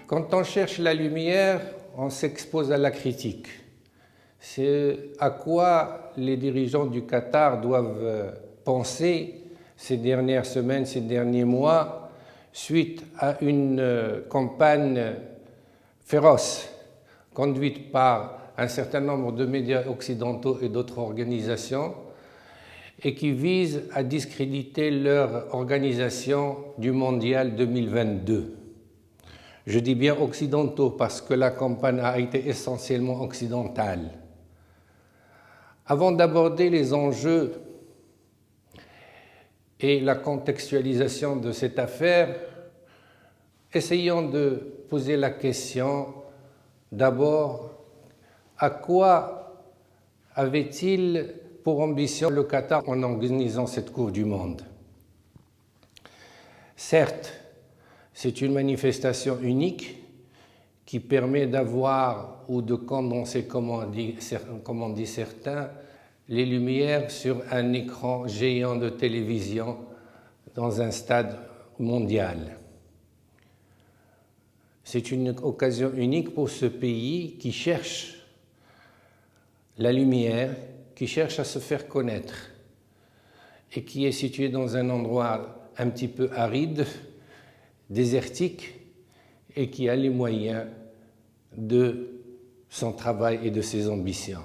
Quand on cherche la lumière, on s'expose à la critique. C'est à quoi les dirigeants du Qatar doivent penser ces dernières semaines, ces derniers mois, suite à une campagne féroce conduite par un certain nombre de médias occidentaux et d'autres organisations et qui vise à discréditer leur organisation du Mondial 2022. Je dis bien occidentaux parce que la campagne a été essentiellement occidentale. Avant d'aborder les enjeux et la contextualisation de cette affaire, essayons de poser la question d'abord, à quoi avait-il pour ambition le Qatar en organisant cette Coupe du Monde? Certes, c'est une manifestation unique qui permet d'avoir ou de condenser, comme on dit certains, les lumières sur un écran géant de télévision dans un stade mondial. C'est une occasion unique pour ce pays qui cherche la lumière, qui cherche à se faire connaître et qui est situé dans un endroit un petit peu aride, désertique, et qui a les moyens de son travail et de ses ambitions.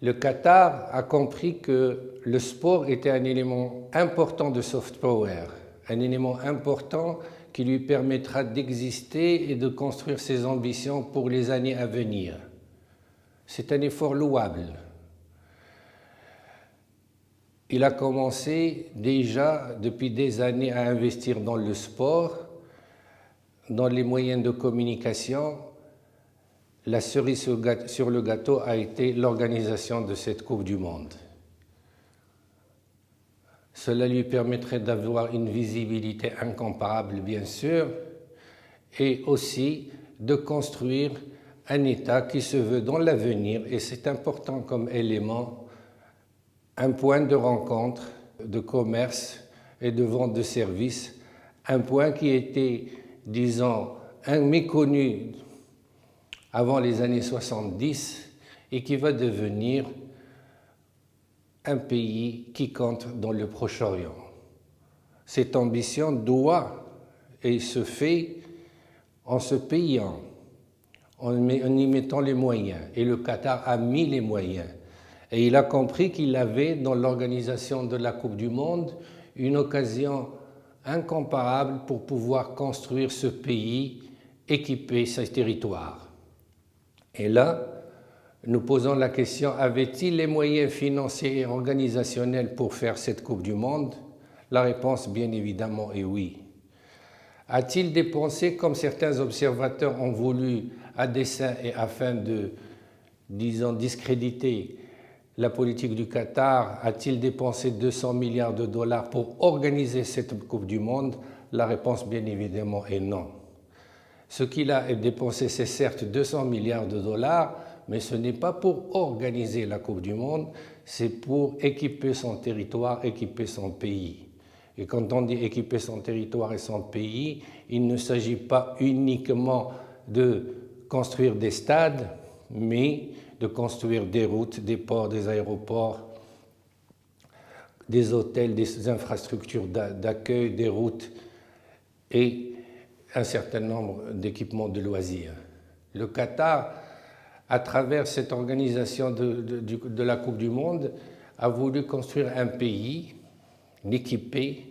Le Qatar a compris que le sport était un élément important de soft power, un élément important qui lui permettra d'exister et de construire ses ambitions pour les années à venir. C'est un effort louable. Il a commencé déjà depuis des années à investir dans le sport, dans les moyens de communication. La cerise sur le gâteau a été l'organisation de cette Coupe du Monde. Cela lui permettrait d'avoir une visibilité incomparable, bien sûr, et aussi de construire un État qui se veut dans l'avenir, et c'est important comme élément, un point de rencontre, de commerce et de vente de services, un point qui était, disons, un méconnu avant les années 70 et qui va devenir un pays qui compte dans le Proche-Orient. Cette ambition doit et se fait en se payant, en y mettant les moyens. Et le Qatar a mis les moyens. Et il a compris qu'il avait, dans l'organisation de la Coupe du Monde, une occasion incomparable pour pouvoir construire ce pays, équiper ses territoires. Et là, nous posons la question, avait-il les moyens financiers et organisationnels pour faire cette Coupe du Monde? La réponse, bien évidemment, est oui. A-t-il dépensé, comme certains observateurs ont voulu, à dessein et afin de, disons, discréditer la politique du Qatar, a-t-il dépensé 200 milliards de dollars pour organiser cette Coupe du Monde? La réponse, bien évidemment, est non. Ce qu'il a dépensé, c'est certes 200 milliards de dollars, mais ce n'est pas pour organiser la Coupe du Monde, c'est pour équiper son territoire, équiper son pays. Et quand on dit équiper son territoire et son pays, il ne s'agit pas uniquement de construire des stades, mais de construire des routes, des ports, des aéroports, des hôtels, des infrastructures d'accueil, des routes et un certain nombre d'équipements de loisirs. Le Qatar, à travers cette organisation de la Coupe du Monde, a voulu construire un pays, l'équiper,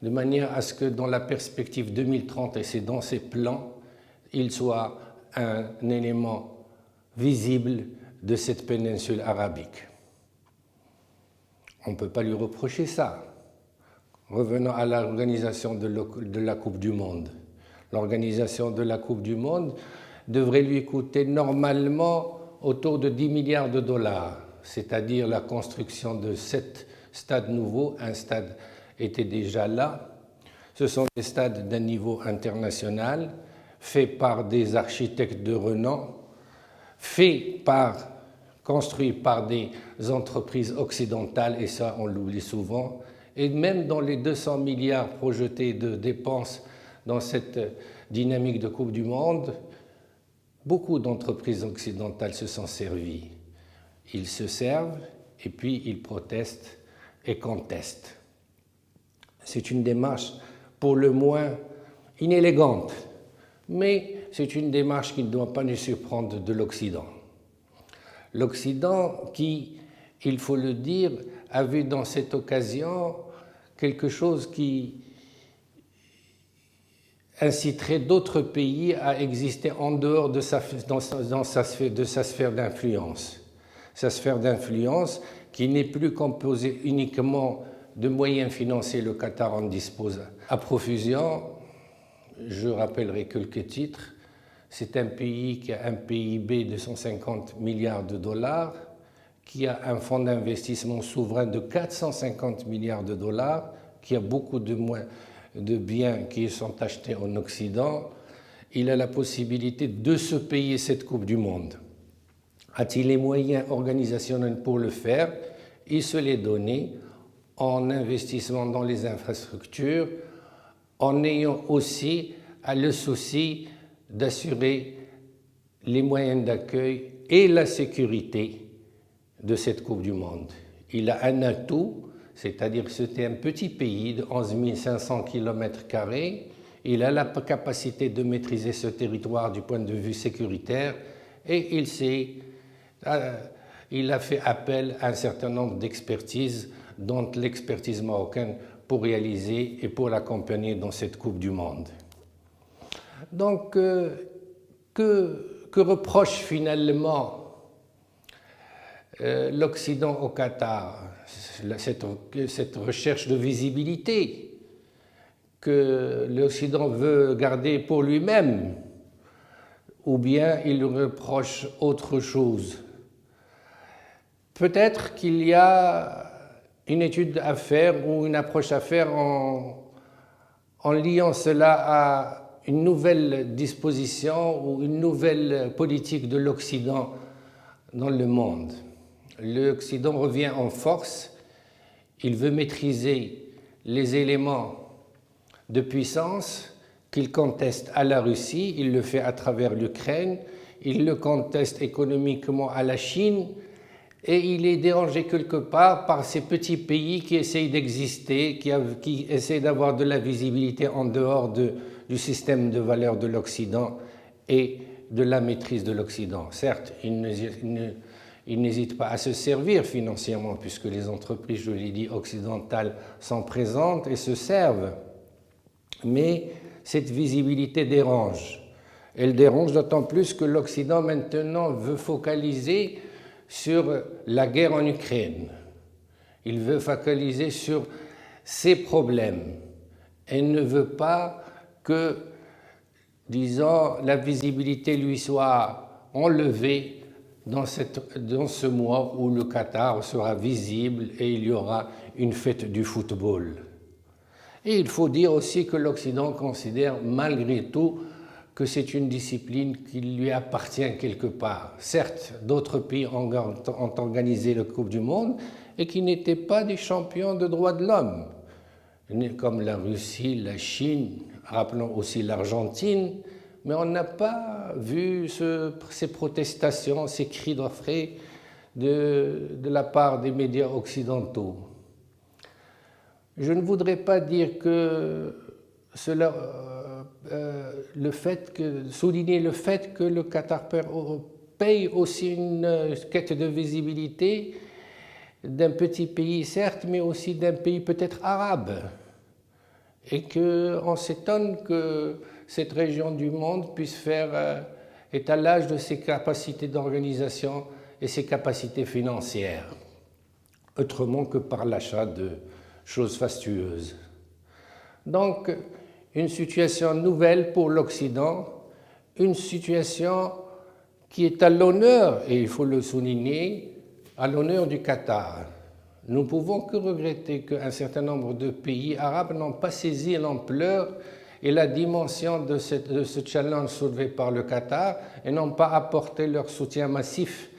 de manière à ce que dans la perspective 2030, et c'est dans ses plans, il soit un élément visible de cette péninsule arabique. On ne peut pas lui reprocher ça. Revenons à l'organisation de la Coupe du Monde. L'organisation de la Coupe du Monde devrait lui coûter normalement autour de 10 milliards de dollars, c'est-à-dire la construction de 7 stades nouveaux. Un stade était déjà là. Ce sont des stades d'un niveau international, faits par des architectes de renom, faits par construits par des entreprises occidentales, et ça on l'oublie souvent, et même dans les 200 milliards projetés de dépenses dans cette dynamique de Coupe du Monde, beaucoup d'entreprises occidentales se sont servies. Ils se servent et puis ils protestent et contestent. C'est une démarche pour le moins inélégante, mais c'est une démarche qui ne doit pas nous surprendre de l'Occident. L'Occident qui, il faut le dire, a vu dans cette occasion quelque chose qui inciterait d'autres pays à exister en dehors de sa sphère d'influence. Sa sphère d'influence qui n'est plus composée uniquement de moyens financiers, le Qatar en dispose à profusion. Je rappellerai quelques titres. C'est un pays qui a un PIB de 150 milliards de dollars, qui a un fonds d'investissement souverain de 450 milliards de dollars, qui a beaucoup de biens qui sont achetés en Occident. Il a la possibilité de se payer cette Coupe du Monde. A-t-il les moyens organisationnels pour le faire? Il se les donne en investissement dans les infrastructures, en ayant aussi le souci d'assurer les moyens d'accueil et la sécurité de cette Coupe du Monde. Il a un atout, c'est-à-dire que c'était un petit pays de 11 500 km². Il a la capacité de maîtriser ce territoire du point de vue sécuritaire et il a fait appel à un certain nombre d'expertises, dont l'expertise marocaine, pour réaliser et pour l'accompagner dans cette Coupe du Monde. Donc, que reproche finalement l'Occident au Qatar? Cette recherche de visibilité que l'Occident veut garder pour lui-même, ou bien il reproche autre chose? Peut-être qu'il y a une étude à faire ou une approche à faire en liant cela à une nouvelle disposition ou une nouvelle politique de l'Occident dans le monde. L'Occident revient en force, il veut maîtriser les éléments de puissance qu'il conteste à la Russie, il le fait à travers l'Ukraine, il le conteste économiquement à la Chine, et il est dérangé quelque part par ces petits pays qui essayent d'exister, qui essayent d'avoir de la visibilité en dehors du système de valeurs de l'Occident et de la maîtrise de l'Occident. Certes, il n'hésite pas à se servir financièrement, puisque les entreprises, je l'ai dit, occidentales sont présentes et se servent. Mais cette visibilité dérange. Elle dérange d'autant plus que l'Occident maintenant veut focaliser sur la guerre en Ukraine. Il veut focaliser sur ses problèmes et ne veut pas que, disons, la visibilité lui soit enlevée dans ce mois où le Qatar sera visible et il y aura une fête du football. Et il faut dire aussi que l'Occident considère malgré tout que c'est une discipline qui lui appartient quelque part. Certes, d'autres pays ont organisé la Coupe du Monde et qui n'étaient pas des champions de droits de l'homme, comme la Russie, la Chine, rappelons aussi l'Argentine, mais on n'a pas vu ces protestations, ces cris d'orfraie de la part des médias occidentaux. Je ne voudrais pas dire que cela... souligner le fait que le Qatar paye aussi une quête de visibilité d'un petit pays, certes, mais aussi d'un pays peut-être arabe. Et qu'on s'étonne que cette région du monde puisse faire étalage de ses capacités d'organisation et ses capacités financières, autrement que par l'achat de choses fastueuses. Donc, une situation nouvelle pour l'Occident, une situation qui est à l'honneur, et il faut le souligner, à l'honneur du Qatar. Nous ne pouvons que regretter qu'un certain nombre de pays arabes n'ont pas saisi l'ampleur et la dimension de ce challenge soulevé par le Qatar et n'ont pas apporté leur soutien massif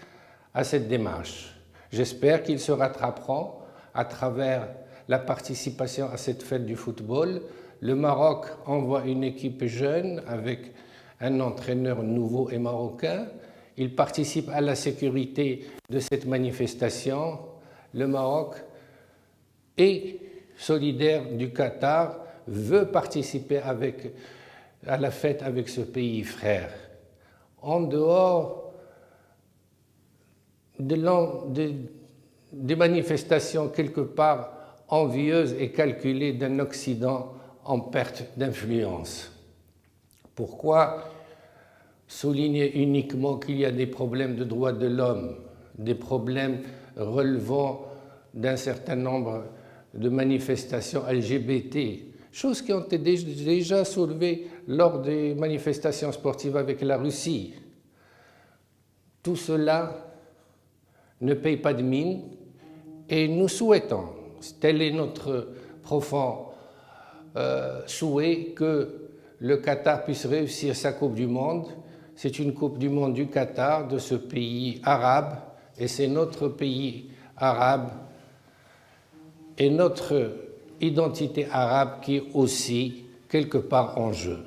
à cette démarche. J'espère qu'ils se rattraperont à travers la participation à cette fête du football. Le Maroc envoie une équipe jeune avec un entraîneur nouveau et marocain. Il participe à la sécurité de cette manifestation. Le Maroc est solidaire du Qatar, veut participer à la fête avec ce pays frère. En dehors des manifestations quelque part envieuses et calculées d'un Occident en perte d'influence. Pourquoi souligner uniquement qu'il y a des problèmes de droits de l'homme, des problèmes relevant d'un certain nombre de manifestations LGBT, choses qui ont été déjà soulevées lors des manifestations sportives avec la Russie. Tout cela ne paye pas de mine et nous souhaitons, tel est notre profond souhait, que le Qatar puisse réussir sa Coupe du Monde. C'est une Coupe du Monde du Qatar, de ce pays arabe, et c'est notre pays arabe et notre identité arabe qui est aussi quelque part en jeu.